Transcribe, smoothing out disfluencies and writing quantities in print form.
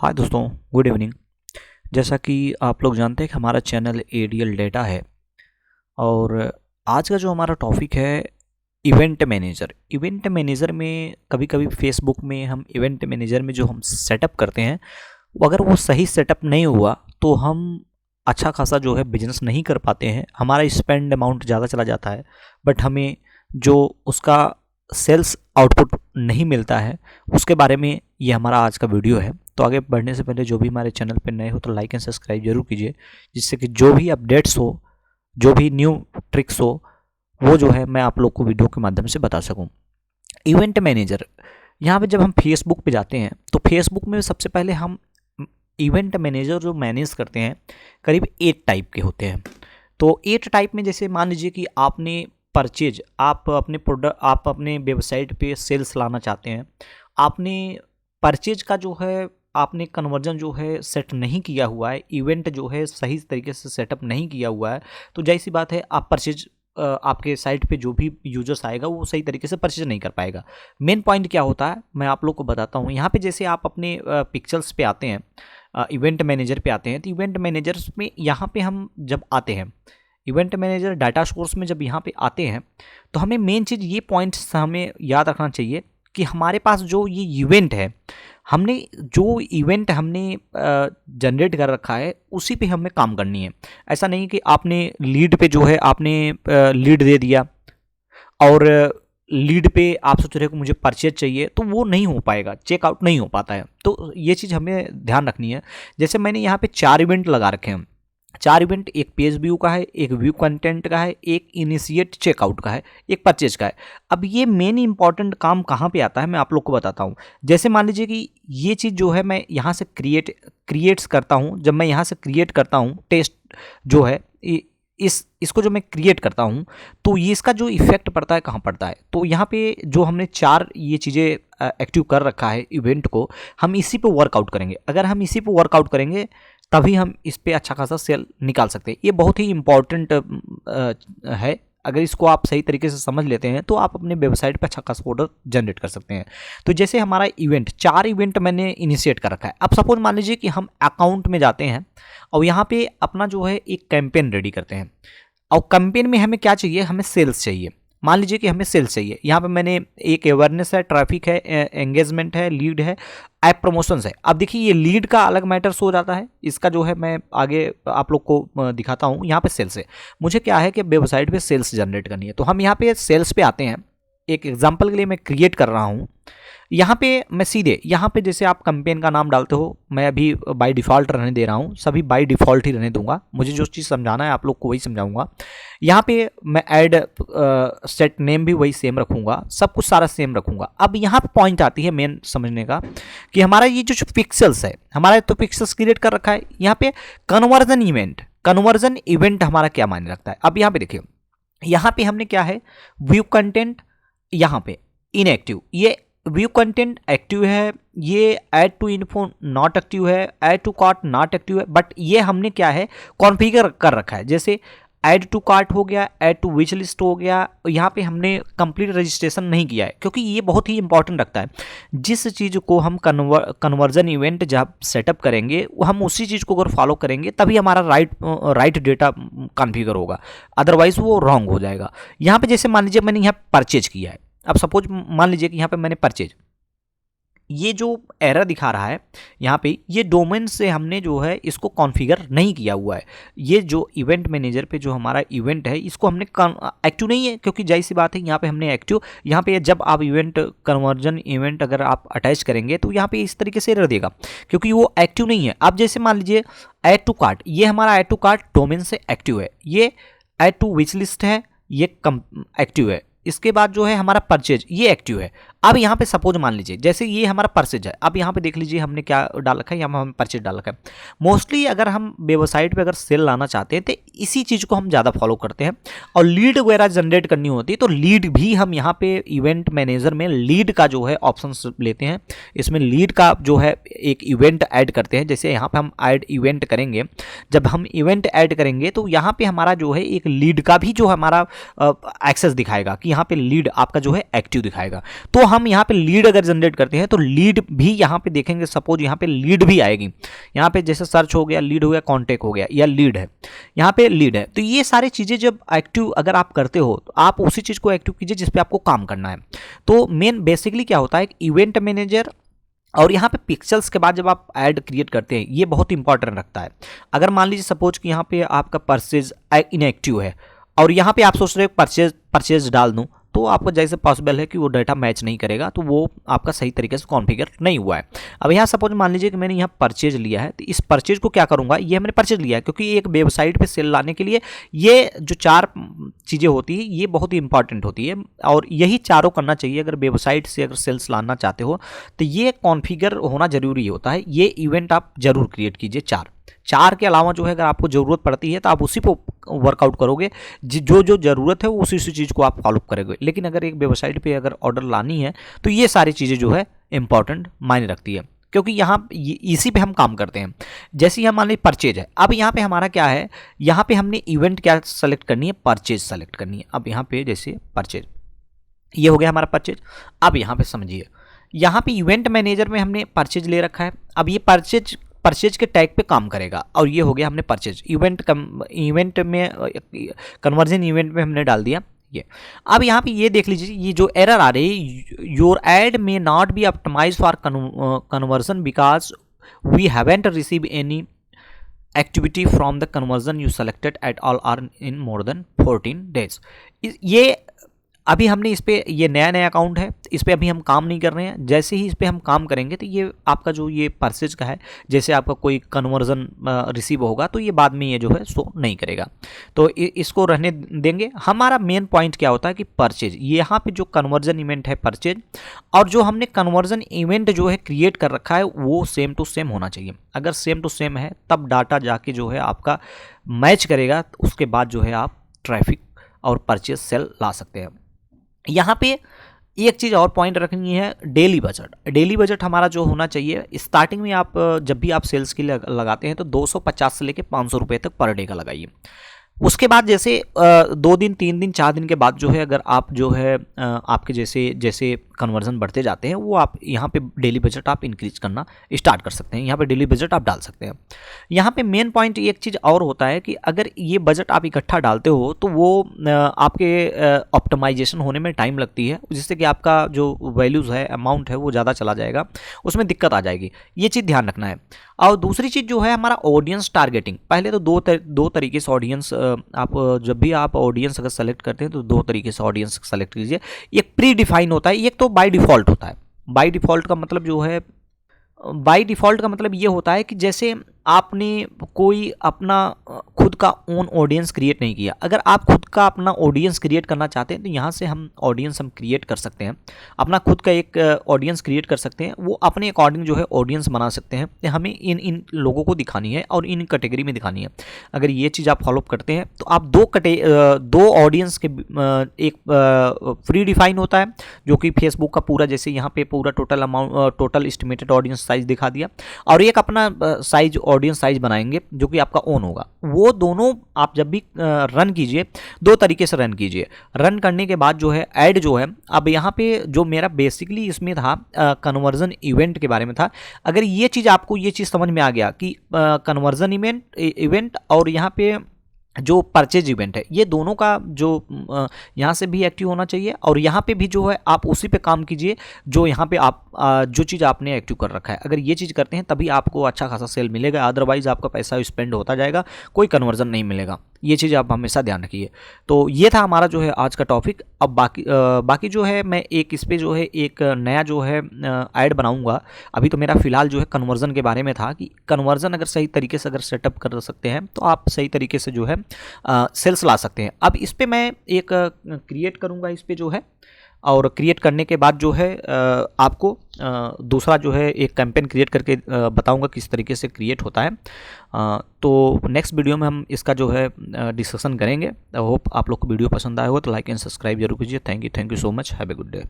हाय दोस्तों, good evening. जैसा कि आप लोग जानते हैं कि हमारा चैनल एडीएल डेटा है और आज का जो हमारा टॉपिक है इवेंट मैनेजर। इवेंट मैनेजर में कभी कभी फेसबुक में हम इवेंट मैनेजर में जो हम सेटअप करते हैं वो अगर वो सही सेटअप नहीं हुआ तो हम अच्छा खासा जो है बिजनेस नहीं कर पाते हैं। हमारा स्पेंड अमाउंट ज़्यादा चला जाता है बट हमें जो उसका सेल्स आउटपुट नहीं मिलता है, उसके बारे में ये हमारा आज का वीडियो है। तो आगे बढ़ने से पहले जो भी हमारे चैनल पर नए हो तो लाइक एंड सब्सक्राइब जरूर कीजिए, जिससे कि जो भी अपडेट्स हो, जो भी न्यू ट्रिक्स हो, वो जो है मैं आप लोग को वीडियो के माध्यम से बता सकूं। इवेंट मैनेजर, यहाँ पे जब हम फेसबुक पे जाते हैं तो फेसबुक में सबसे पहले हम इवेंट मैनेजर जो मैनेज करते हैं करीब 8 टाइप के होते हैं। तो 8 टाइप में जैसे मान लीजिए कि आपने परचेज, आप अपने प्रोडक्ट, आप अपने वेबसाइट पे सेल्स लाना चाहते हैं, आपने परचेज का जो है आपने कन्वर्जन जो है सेट नहीं किया हुआ है, इवेंट जो है सही तरीके से सेटअप नहीं किया हुआ है, तो जाहिर सी बात है आप परचेज आपके साइट पे जो भी यूजर्स आएगा वो सही तरीके से परचेज नहीं कर पाएगा। मेन पॉइंट क्या होता है मैं आप लोग को बताता हूँ। यहाँ पे जैसे आप अपने पिक्चर्स पे आते हैं, इवेंट मैनेजर पे आते हैं, तो इवेंट मैनेजर्स में यहाँ पे हम जब आते हैं इवेंट मैनेजर डाटा सोर्स में जब यहाँ पे आते हैं तो हमें मेन चीज़ ये पॉइंट्स हमें याद रखना चाहिए कि हमारे पास जो ये इवेंट है, हमने जो इवेंट हमने जनरेट कर रखा है उसी पे हमें काम करनी है। ऐसा नहीं कि आपने लीड पे जो है आपने लीड दे दिया और लीड पे आप सोच रहे हो कि मुझे परचेज चाहिए, तो वो नहीं हो पाएगा, चेकआउट नहीं हो पाता है। तो ये चीज़ हमें ध्यान रखनी है। जैसे मैंने यहाँ पे 4 इवेंट लगा रखे हैं। 4 इवेंट, एक पेज व्यू का है, एक व्यू कंटेंट का है, एक इनिशिएट चेकआउट का है, एक परचेज का है। अब ये मेन इंपॉर्टेंट काम कहाँ पे आता है मैं आप लोग को बताता हूँ। जैसे मान लीजिए कि ये चीज़ जो है मैं यहाँ से क्रिएट्स करता हूँ। जब मैं यहाँ से क्रिएट करता हूँ टेस्ट जो है इसको जो मैं क्रिएट करता हूँ तो ये इसका जो इफेक्ट पड़ता है कहाँ पड़ता है, तो यहाँ पे जो हमने 4 ये चीज़ें एक्टिव कर रखा है इवेंट को, हम इसी पे वर्कआउट करेंगे। अगर हम इसी पे वर्कआउट करेंगे तभी हम इस पे अच्छा खासा सेल निकाल सकते हैं। ये बहुत ही इम्पॉर्टेंट है। अगर इसको आप सही तरीके से समझ लेते हैं तो आप अपने वेबसाइट पे अच्छा खासा ऑर्डर जनरेट कर सकते हैं। तो जैसे हमारा इवेंट 4 इवेंट मैंने इनिशिएट कर रखा है। अब सपोज मान लीजिए कि हम अकाउंट में जाते हैं और यहाँ पे अपना जो है एक कैंपेन रेडी करते हैं और कैंपेन में हमें क्या चाहिए, हमें सेल्स चाहिए। मान लीजिए कि हमें सेल्स चाहिए। यहाँ पे मैंने एक अवेयरनेस है, ट्रैफिक है, एंगेजमेंट है, लीड है, ऐप प्रमोशंस है। अब देखिए ये लीड का अलग मैटर्स हो जाता है, इसका जो है मैं आगे आप लोग को दिखाता हूँ। यहाँ पे सेल्स है, मुझे क्या है कि वेबसाइट पे सेल्स जनरेट करनी है, तो हम यहाँ पे सेल्स पे आते हैं। एक एग्जाम्पल के लिए मैं क्रिएट कर रहा हूँ। यहाँ पे मैं सीधे यहाँ पे जैसे आप कैंपेन का नाम डालते हो, मैं अभी बाय डिफ़ॉल्ट रहने दे रहा हूँ, सभी बाय डिफ़ॉल्ट ही रहने दूंगा। मुझे जो चीज़ समझाना है आप लोग को वही समझाऊंगा। यहाँ पे मैं ऐड सेट नेम भी वही सेम रखूँगा, सब कुछ सारा सेम रखूँगा। अब यहाँ पे पॉइंट आती है मेन समझने का कि हमारा ये जो पिक्सल्स है, हमारा तो पिक्सल्स क्रिएट कर रखा है। यहाँ पे कन्वर्जन इवेंट हमारा क्या मायने रखता है। अब यहाँ पे देखिए, यहाँ पे हमने क्या है, व्यू कंटेंट यहाँ पे इनएक्टिव, ये व्यू कंटेंट एक्टिव है, ये add to info not active है, add to cart not active है। बट ये हमने क्या है कॉन्फ़िगर कर रखा है। जैसे ऐड टू कार्ट हो गया, ऐड टू विच लिस्ट हो गया, यहाँ पे हमने कंप्लीट रजिस्ट्रेशन नहीं किया है, क्योंकि ये बहुत ही इंपॉर्टेंट रखता है। जिस चीज़ को हम कन्वर्जन इवेंट जब सेटअप करेंगे वो हम उसी चीज़ को अगर फॉलो करेंगे तभी हमारा राइट डेटा कॉन्फ़िगर होगा, अदरवाइज वो रॉन्ग हो जाएगा। यहाँ पे जैसे मान लीजिए मैंने यहाँ परचेज किया है। अब सपोज मान लीजिए कि यहाँ पे मैंने परचेज, ये जो एरर दिखा रहा है यहाँ पे, ये डोमेन से हमने जो है इसको कॉन्फ़िगर नहीं किया हुआ है। ये जो इवेंट मैनेजर पे जो हमारा इवेंट है इसको हमने एक्टिव नहीं है, क्योंकि जाहिर सी बात है यहाँ पे हमने एक्टिव, यहाँ पे जब आप इवेंट कन्वर्जन इवेंट अगर आप अटैच करेंगे तो यहाँ पे इस तरीके से एरर देगा, क्योंकि वो एक्टिव नहीं है। अब जैसे मान लीजिए ऐड टू कार्ट, ये हमारा ऐड टू कार्ट डोमेन से एक्टिव है, ये ऐड टू विच लिस्ट है, ये एक्टिव है। इसके बाद जो है हमारा परचेज, ये एक्टिव है। अब यहाँ पे सपोज मान लीजिए जैसे ये हमारा परचेज है। अब यहाँ पे देख लीजिए हमने क्या डाल रखा है, यहाँ हमने परचेज डाल रखा है। मोस्टली अगर हम वेबसाइट पे अगर सेल लाना चाहते हैं तो इसी चीज़ को हम ज़्यादा फॉलो करते हैं। और लीड वगैरह जनरेट करनी होती है तो लीड भी हम यहाँ पे इवेंट मैनेजर में लीड का जो है ऑप्शन लेते हैं। इसमें लीड का जो है एक इवेंट ऐड करते हैं। जैसे यहाँ पे हम ऐड इवेंट करेंगे, जब हम इवेंट ऐड करेंगे तो यहाँ पे हमारा जो है एक लीड का भी जो हमारा एक्सेस दिखाएगा कि यहाँ पे लीड आपका जो है एक्टिव दिखाएगा। तो हम यहाँ पे लीड अगर जनरेट करते हैं तो लीड भी यहाँ पे देखेंगे, सपोज यहाँ पे लीड भी आएगी, यहाँ पे जैसे सर्च हो गया, लीड हो गया, कॉन्टैक्ट हो गया, या लीड है, यहाँ पे लीड है। तो ये सारी चीज़ें जब एक्टिव अगर आप करते हो तो आप उसी चीज़ को एक्टिव कीजिए जिस पे आपको काम करना है। तो मेन बेसिकली क्या होता है, एक इवेंट मैनेजर और यहाँ पे पिक्सल्स के बाद जब आप ऐड क्रिएट करते हैं ये बहुत इंपॉर्टेंट रखता है। अगर मान लीजिए सपोज कि यहाँ पे आपका परचेज इनएक्टिव है और यहाँ पे आप सोच रहे हो परचेज डाल दूँ, तो आपको जैसे पॉसिबल है कि वो डाटा मैच नहीं करेगा, तो वो आपका सही तरीके से कॉन्फ़िगर नहीं हुआ है। अब यहाँ सपोज मान लीजिए कि मैंने यहाँ परचेज लिया है, तो इस परचेज को क्या करूँगा, ये मैंने परचेज लिया है क्योंकि एक वेबसाइट पे सेल लाने के लिए ये जो 4 चीज़ें होती है ये बहुत ही इंपॉर्टेंट होती है और यही चारों करना चाहिए। अगर वेबसाइट से अगर सेल्स लाना चाहते हो तो ये कॉन्फ़िगर होना ज़रूरी होता है। ये इवेंट आप ज़रूर क्रिएट कीजिए। 4 के अलावा जो है अगर आपको ज़रूरत पड़ती है तो आप उसी पर वर्कआउट करोगे, जो ज़रूरत है वो उसी चीज़ को आप फॉलो करोगे। लेकिन अगर एक वेबसाइट पे अगर ऑर्डर लानी है तो ये सारी चीज़ें जो है इंपॉर्टेंट मायने रखती है, क्योंकि यहाँ इसी पे हम काम करते हैं। जैसे ही हमारे परचेज है, अब यहाँ पे हमारा क्या है, यहाँ पे हमने इवेंट क्या सेलेक्ट करनी है, परचेज सेलेक्ट करनी है। अब यहाँ पे जैसे परचेज, ये हो गया हमारा परचेज। अब यहाँ पे समझिए, यहाँ पे इवेंट मैनेजर में हमने परचेज ले रखा है। अब ये परचेज के टैग पे काम करेगा और ये हो गया हमने परचेज। इवेंट में कन्वर्जन इवेंट में हमने डाल दिया ये। अब यहाँ पे ये देख लीजिए, ये जो एरर आ रही है, your ad may not be optimize for conversion because we haven't receive any activity from the conversion you selected at all or in more than 14 days. ये अभी हमने इस पर, ये नया अकाउंट है, इस पर अभी हम काम नहीं कर रहे हैं। जैसे ही इस पर हम काम करेंगे तो ये आपका जो ये परचेज का है, जैसे आपका कोई कन्वर्जन रिसीव होगा तो ये बाद में ये जो है शो नहीं करेगा, तो इसको रहने देंगे। हमारा मेन पॉइंट क्या होता है कि परचेज, यहाँ पे जो कन्वर्जन इवेंट है परचेज, और जो हमने कन्वर्जन इवेंट जो है क्रिएट कर रखा है वो सेम टू सेम होना चाहिए। अगर सेम टू सेम है तब डाटा जाके जो है आपका मैच करेगा, उसके बाद जो है आप ट्रैफिक और परचेज सेल ला सकते हैं। यहाँ पे एक चीज़ और पॉइंट रखनी है, डेली बजट। डेली बजट हमारा जो होना चाहिए, स्टार्टिंग में आप जब भी आप सेल्स के लिए लगाते हैं तो 250 से लेके 500 रुपये तक पर डे का लगाइए। उसके बाद जैसे 2 दिन 3 दिन 4 दिन के बाद जो है, अगर आप जो है आपके जैसे कन्वर्जन बढ़ते जाते हैं, वो आप यहाँ पे डेली बजट आप इंक्रीज करना स्टार्ट कर सकते हैं। यहाँ पे डेली बजट आप डाल सकते हैं। यहाँ पे मेन पॉइंट एक चीज़ और होता है कि अगर ये बजट आप इकट्ठा डालते हो तो वो आपके ऑप्टिमाइजेशन होने में टाइम लगती है, जिससे कि आपका जो वैल्यूज़ है, अमाउंट है, वो ज़्यादा चला जाएगा, उसमें दिक्कत आ जाएगी। ये चीज़ ध्यान रखना है। और दूसरी चीज़ जो है हमारा ऑडियंस टारगेटिंग। पहले तो दो तरीके से ऑडियंस, आप जब भी आप ऑडियंस अगर सेलेक्ट करते हैं तो 2 तरीके से ऑडियंस सेलेक्ट कीजिए। एक प्री डिफाइन होता है, एक तो बाय डिफ़ॉल्ट होता है। बाय डिफ़ॉल्ट का मतलब जो है, बाय डिफ़ॉल्ट का मतलब ये होता है कि जैसे आपने कोई अपना खुद का ओन ऑडियंस क्रिएट नहीं किया। अगर आप खुद का अपना ऑडियंस क्रिएट करना चाहते हैं तो यहाँ से हम ऑडियंस क्रिएट कर सकते हैं, अपना खुद का एक ऑडियंस क्रिएट कर सकते हैं। वो अपने अकॉर्डिंग जो है ऑडियंस बना सकते हैं। हमें इन लोगों को दिखानी है और इन कैटेगरी में दिखानी है। अगर ये चीज़ आप फॉलो करते हैं तो आप 2 ऑडियंस के, एक फ्री डिफाइन होता है जो कि फेसबुक का पूरा, जैसे यहाँ पे पूरा टोटल एस्टिमेटेड ऑडियंस साइज दिखा दिया, और एक अपना साइज ऑडियंस साइज बनाएंगे जो कि आपका ओन होगा। वो दोनों आप जब भी रन कीजिए, 2 तरीके से रन कीजिए। रन करने के बाद जो है ऐड जो है, अब यहाँ पे जो मेरा बेसिकली इसमें था कन्वर्जन इवेंट के बारे में था। अगर ये चीज़ आपको ये चीज़ समझ में आ गया कि कन्वर्जन इवेंट और यहाँ पे जो परचेज इवेंट है, ये दोनों का जो यहाँ से भी एक्टिव होना चाहिए और यहाँ पे भी जो है आप उसी पे काम कीजिए जो यहाँ पे आप जो चीज़ आपने एक्टिव कर रखा है। अगर ये चीज़ करते हैं तभी आपको अच्छा खासा सेल मिलेगा, अदरवाइज आपका पैसा स्पेंड होता जाएगा, कोई कन्वर्जन नहीं मिलेगा। ये चीज़ आप हमेशा ध्यान रखिए। तो ये था हमारा जो है आज का टॉपिक। अब बाकी जो है मैं एक इस पर जो है एक नया जो है ऐड बनाऊंगा। अभी तो मेरा फिलहाल जो है कन्वर्जन के बारे में था कि कन्वर्जन अगर सही तरीके से अगर सेटअप कर सकते हैं तो आप सही तरीके से जो है सेल्स ला सकते हैं। अब इस पर मैं एक क्रिएट करूँगा इस पर जो है, और क्रिएट करने के बाद जो है आपको दूसरा जो है एक कैंपेन क्रिएट करके बताऊंगा किस तरीके से क्रिएट होता है। तो नेक्स्ट वीडियो में हम इसका जो है डिस्कशन करेंगे। आई होप आप लोग को वीडियो पसंद आया हो तो लाइक एंड सब्सक्राइब जरूर कीजिए। Thank you so much. Have a good day.